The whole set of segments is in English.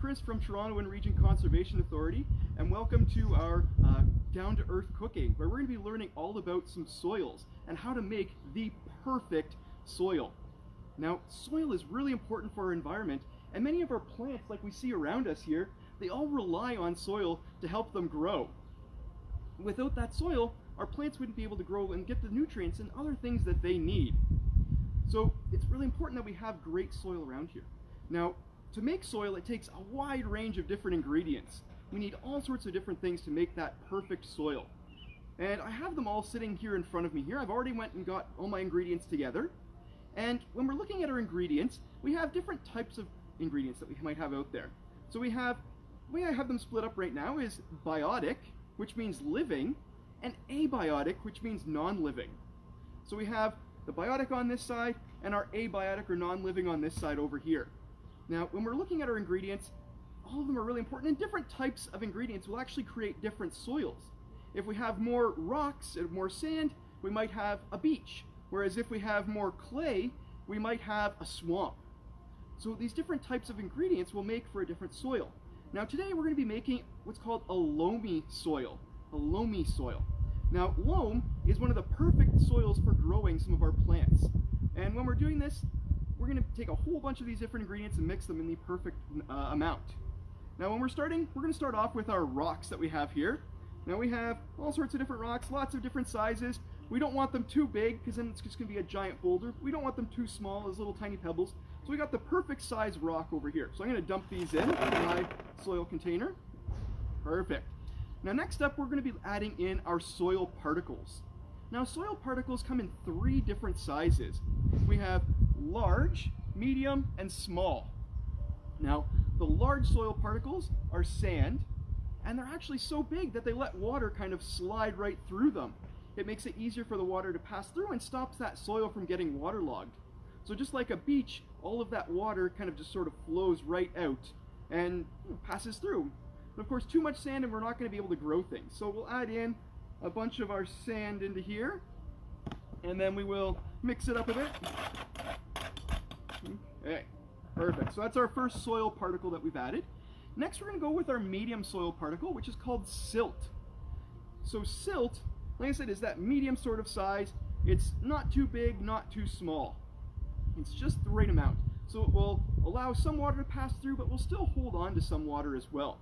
Chris from Toronto and Region Conservation Authority, and welcome to our down-to-earth cooking, where we're going to be learning all about some soils and how to make the perfect soil. Now, soil is really important for our environment, and many of our plants, like we see around us here, they all rely on soil to help them grow. Without that soil, our plants wouldn't be able to grow and get the nutrients and other things that they need. So it's really important that we have great soil around here. Now, to make soil, it takes a wide range of different ingredients. We need all sorts of different things to make that perfect soil. And I have them all sitting here in front of me here. I've already went and got all my ingredients together. And when we're looking at our ingredients, we have different types of ingredients that we might have out there. So we have, the way I have them split up right now is biotic, which means living, and abiotic, which means non-living. So we have the biotic on this side and our abiotic or non-living on this side over here. Now, when we're looking at our ingredients, all of them are really important, and different types of ingredients will actually create different soils. If we have more rocks and more sand, we might have a beach, whereas if we have more clay, we might have a swamp. So these different types of ingredients will make for a different soil. Now today we're going to be making what's called a loamy soil. A loamy soil. Now loam is one of the perfect soils for growing some of our plants. And when we're doing this, we're going to take a whole bunch of these different ingredients and mix them in the perfect amount. Now when we're starting, we're going to start off with our rocks that we have here. Now we have all sorts of different rocks, lots of different sizes. We don't want them too big because then it's just going to be a giant boulder. We don't want them too small as little tiny pebbles. So we got the perfect size rock over here. So I'm going to dump these in my soil container. Perfect. Now next up, we're going to be adding in our soil particles. Now soil particles come in 3 different sizes. We have large, medium, and small. Now the large soil particles are sand, and they're actually so big that they let water kind of slide right through them. It makes it easier for the water to pass through and stops that soil from getting waterlogged. So just like a beach, all of that water kind of just sort of flows right out and passes through. But of course, too much sand and we're not going to be able to grow things. So we'll add in a bunch of our sand into here, and then we will mix it up a bit. Okay, perfect. So that's our first soil particle that we've added. Next, we're going to go with our medium soil particle, which is called silt. So silt, like I said, is that medium sort of size. It's not too big, not too small. It's just the right amount. So it will allow some water to pass through, but we'll still hold on to some water as well.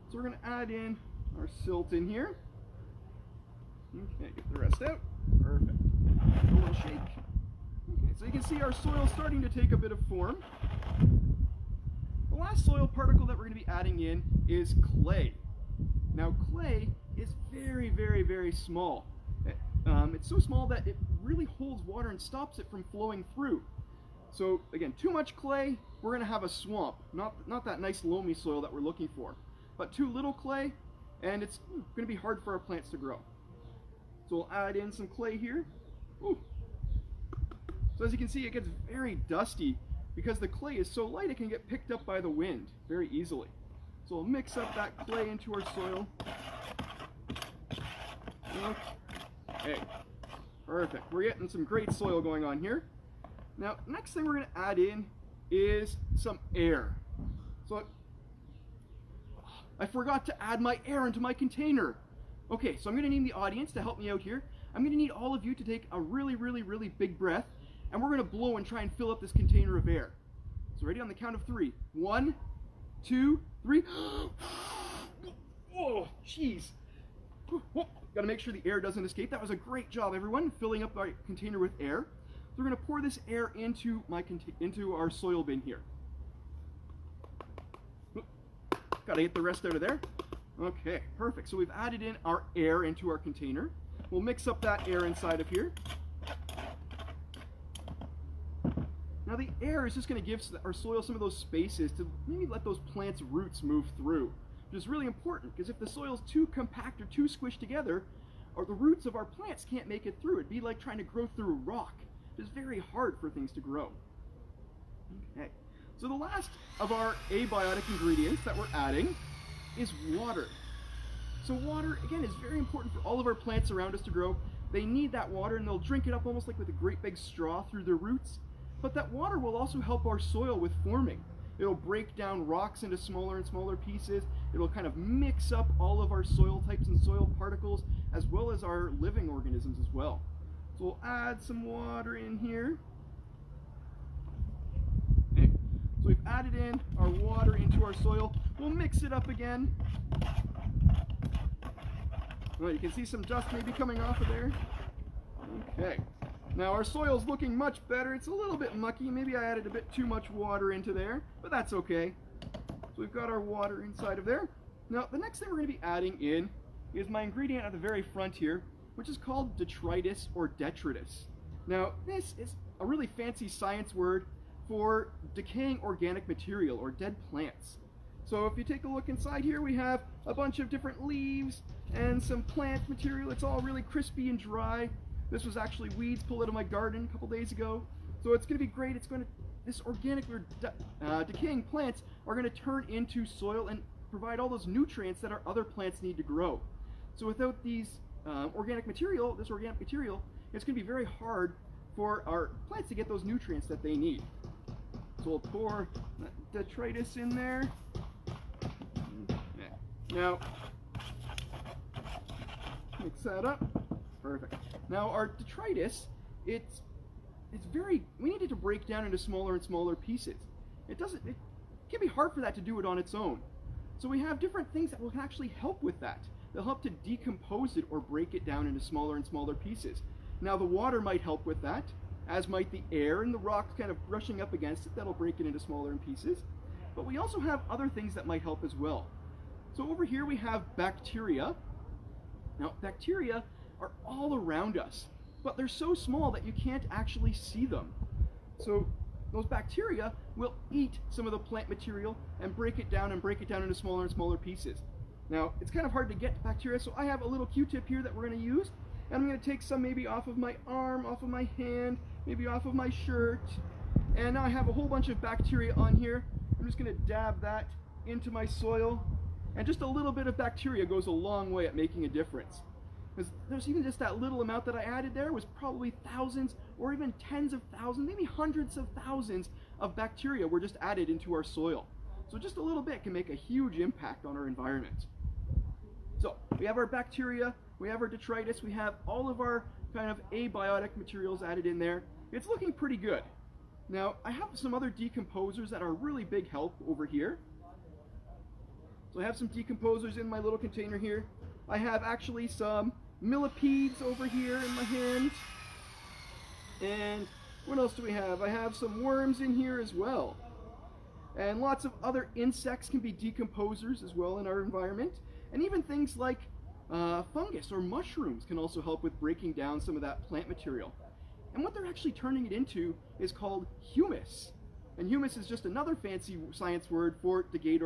So we're going to add in our silt in here. Okay, get the rest out. Perfect. A little shake. Okay, so you can see our soil starting to take a bit of form. The last soil particle that we're going to be adding in is clay. Now clay is very, very, very small. It's so small that it really holds water and stops it from flowing through. So again, too much clay, we're going to have a swamp, not that nice loamy soil that we're looking for. But too little clay, and it's going to be hard for our plants to grow. So we'll add in some clay here. Ooh. So as you can see, it gets very dusty because the clay is so light it can get picked up by the wind very easily. So we'll mix up that clay into our soil. Okay, perfect. We're getting some great soil going on here. Now, next thing we're going to add in is some air. So I forgot to add my air into my container. Okay, so I'm going to need the audience to help me out here. I'm going to need all of you to take a really, really, really big breath, and we're going to blow and try and fill up this container of air. So ready on the count of 3. 1, 2, 3. Oh, jeez. Got to make sure the air doesn't escape. That was a great job, everyone, filling up our container with air. So we're going to pour this air into our soil bin here. Got to get the rest out of there. Okay, perfect. So we've added in our air into our container. We'll mix up that air inside of here. Now the air is just going to give our soil some of those spaces to maybe let those plants' roots move through, which is really important because if the soil's too compact or too squished together, or the roots of our plants can't make it through. It'd be like trying to grow through rock. It's very hard for things to grow. Okay, so the last of our abiotic ingredients that we're adding is water. So water, again, is very important for all of our plants around us to grow. They need that water and they'll drink it up almost like with a great big straw through their roots. But that water will also help our soil with forming. It'll break down rocks into smaller and smaller pieces. It'll kind of mix up all of our soil types and soil particles, as well as our living organisms as well. So we'll add some water in here. Okay. So we've added in our water into our soil. We'll mix it up again. Well, you can see some dust maybe coming off of there. Okay. Now our soil's looking much better. It's a little bit mucky. Maybe I added a bit too much water into there, but that's okay. So we've got our water inside of there. Now the next thing we're going to be adding in is my ingredient at the very front here, which is called detritus or detritus. Now this is a really fancy science word for decaying organic material or dead plants. So if you take a look inside here, we have a bunch of different leaves and some plant material. It's all really crispy and dry. This was actually weeds pulled out of my garden a couple days ago. So it's going to be great. This organic or decaying plants are going to turn into soil and provide all those nutrients that our other plants need to grow. So without these organic material, it's going to be very hard for our plants to get those nutrients that they need. So we'll pour detritus in there. Now, mix that up. Perfect. Now our detritus, we need it to break down into smaller and smaller pieces. It can be hard for that to do it on its own. So we have different things that will actually help with that. They'll help to decompose it or break it down into smaller and smaller pieces. Now the water might help with that, as might the air and the rocks kind of brushing up against it. That'll break it into smaller pieces. But we also have other things that might help as well. So over here we have bacteria. Now bacteria are all around us, but they're so small that you can't actually see them. So those bacteria will eat some of the plant material and break it down into smaller and smaller pieces. Now it's kind of hard to get bacteria, so I have a little Q-tip here that we're going to use, and I'm going to take some maybe off of my arm, off of my hand, maybe off of my shirt, and now I have a whole bunch of bacteria on here. I'm just going to dab that into my soil, and just a little bit of bacteria goes a long way at making a difference. Because there's even just that little amount that I added there was probably thousands or even tens of thousands, maybe hundreds of thousands of bacteria were just added into our soil. So just a little bit can make a huge impact on our environment. So we have our bacteria, we have our detritus, we have all of our kind of abiotic materials added in there. It's looking pretty good. Now I have some other decomposers that are really big help over here. So I have some decomposers in my little container here. I have actually some millipedes over here in my hand. And what else do we have? I have some worms in here as well. And lots of other insects can be decomposers as well in our environment. And even things like fungus or mushrooms can also help with breaking down some of that plant material. And what they're actually turning it into is called humus. And humus is just another fancy science word for decayed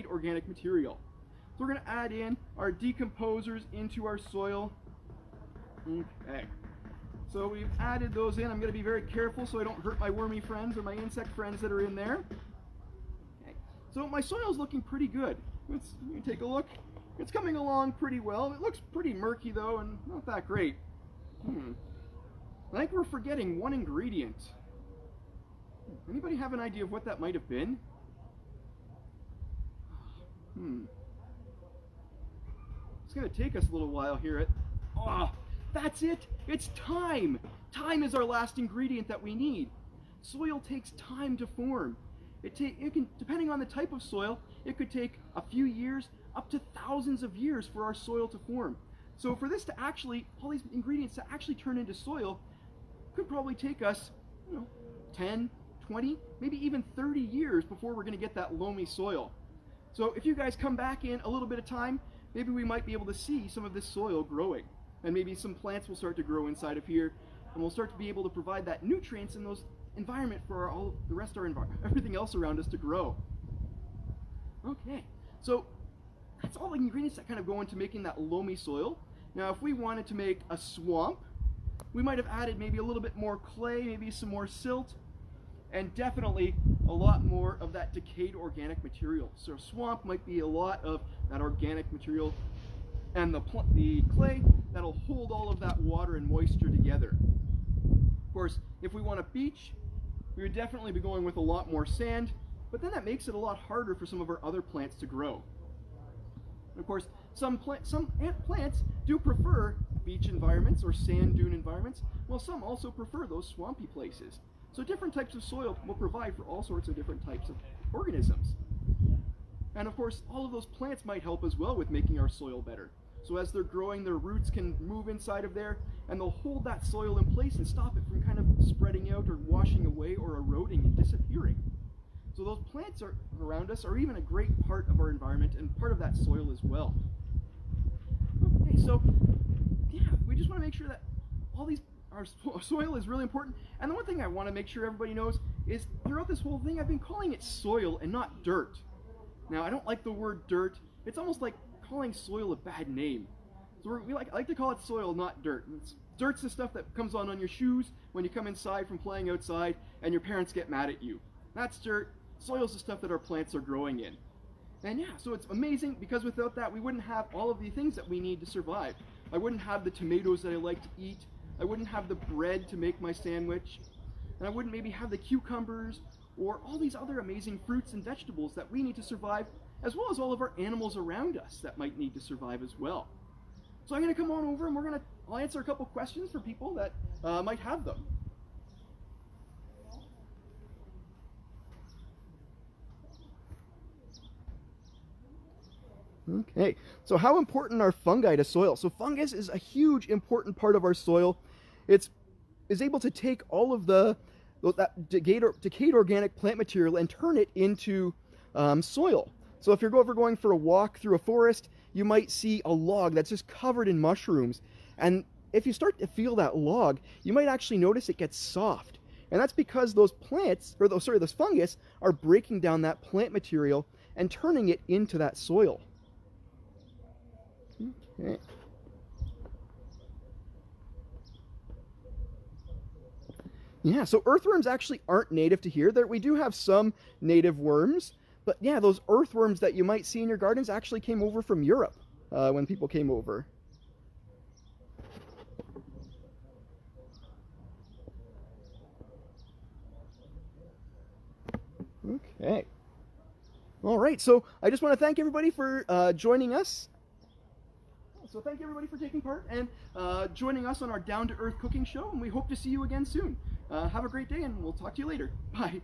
organic material. So we're going to add in our decomposers into our soil. Okay. So we've added those in. I'm going to be very careful so I don't hurt my wormy friends or my insect friends that are in there. Okay. So my soil's looking pretty good. Let me take a look. It's coming along pretty well. It looks pretty murky though and not that great. I think we're forgetting one ingredient. Anybody have an idea of what that might have been? It's going to take us a little while here. That's it! It's time! Time is our last ingredient that we need. Soil takes time to form. It can, depending on the type of soil, it could take a few years, up to thousands of years for our soil to form. So for this to actually, all these ingredients to actually turn into soil, could probably take us, 10, 20, maybe even 30 years before we're going to get that loamy soil. So if you guys come back in a little bit of time, maybe we might be able to see some of this soil growing. And maybe some plants will start to grow inside of here, and we'll start to be able to provide that nutrients in those environment for all the rest of our environment, everything else around us to grow. Okay, so that's all the ingredients that kind of go into making that loamy soil. Now if we wanted to make a swamp, we might have added maybe a little bit more clay, maybe some more silt, and definitely a lot more of that decayed organic material. So a swamp might be a lot of that organic material and the clay that'll hold all of that water and moisture together. Of course, if we want a beach, we would definitely be going with a lot more sand but then that makes it a lot harder for some of our other plants to grow. And of course, some plants do prefer beach environments or sand dune environments, while some also prefer those swampy places. So different types of soil will provide for all sorts of different types of organisms. And of course, all of those plants might help as well with making our soil better. So as they're growing, their roots can move inside of there, and they'll hold that soil in place and stop it from kind of spreading out or washing away or eroding and disappearing. So those plants around us are even a great part of our environment and part of that soil as well. Okay, so yeah, we just want to make sure that our soil is really important. And the one thing I want to make sure everybody knows is throughout this whole thing, I've been calling it soil and not dirt. Now, I don't like the word dirt. It's almost like calling soil a bad name. So I like to call it soil, not dirt. Dirt's the stuff that comes on your shoes when you come inside from playing outside and your parents get mad at you. That's dirt. Soil's the stuff that our plants are growing in. And yeah, so it's amazing because without that, we wouldn't have all of the things that we need to survive. I wouldn't have the tomatoes that I like to eat. I wouldn't have the bread to make my sandwich. And I wouldn't maybe have the cucumbers or all these other amazing fruits and vegetables that we need to survive, as well as all of our animals around us that might need to survive as well. So I'm going to come on over and I'll answer a couple questions for people that might have them. Okay, so how important are fungi to soil? So fungus is a huge important part of our soil. It is able to take all of that decayed organic plant material and turn it into soil. So if you're ever going for a walk through a forest, you might see a log that's just covered in mushrooms. And if you start to feel that log, you might actually notice it gets soft. And that's because those fungus are breaking down that plant material and turning it into that soil. Okay. Yeah, so earthworms actually aren't native to here. We do have some native worms, but yeah, those earthworms that you might see in your gardens actually came over from Europe when people came over. Okay. All right, so I just want to thank everybody for joining us. So thank you everybody for taking part and joining us on our Down to Earth cooking show, and we hope to see you again soon. Have a great day, and we'll talk to you later. Bye.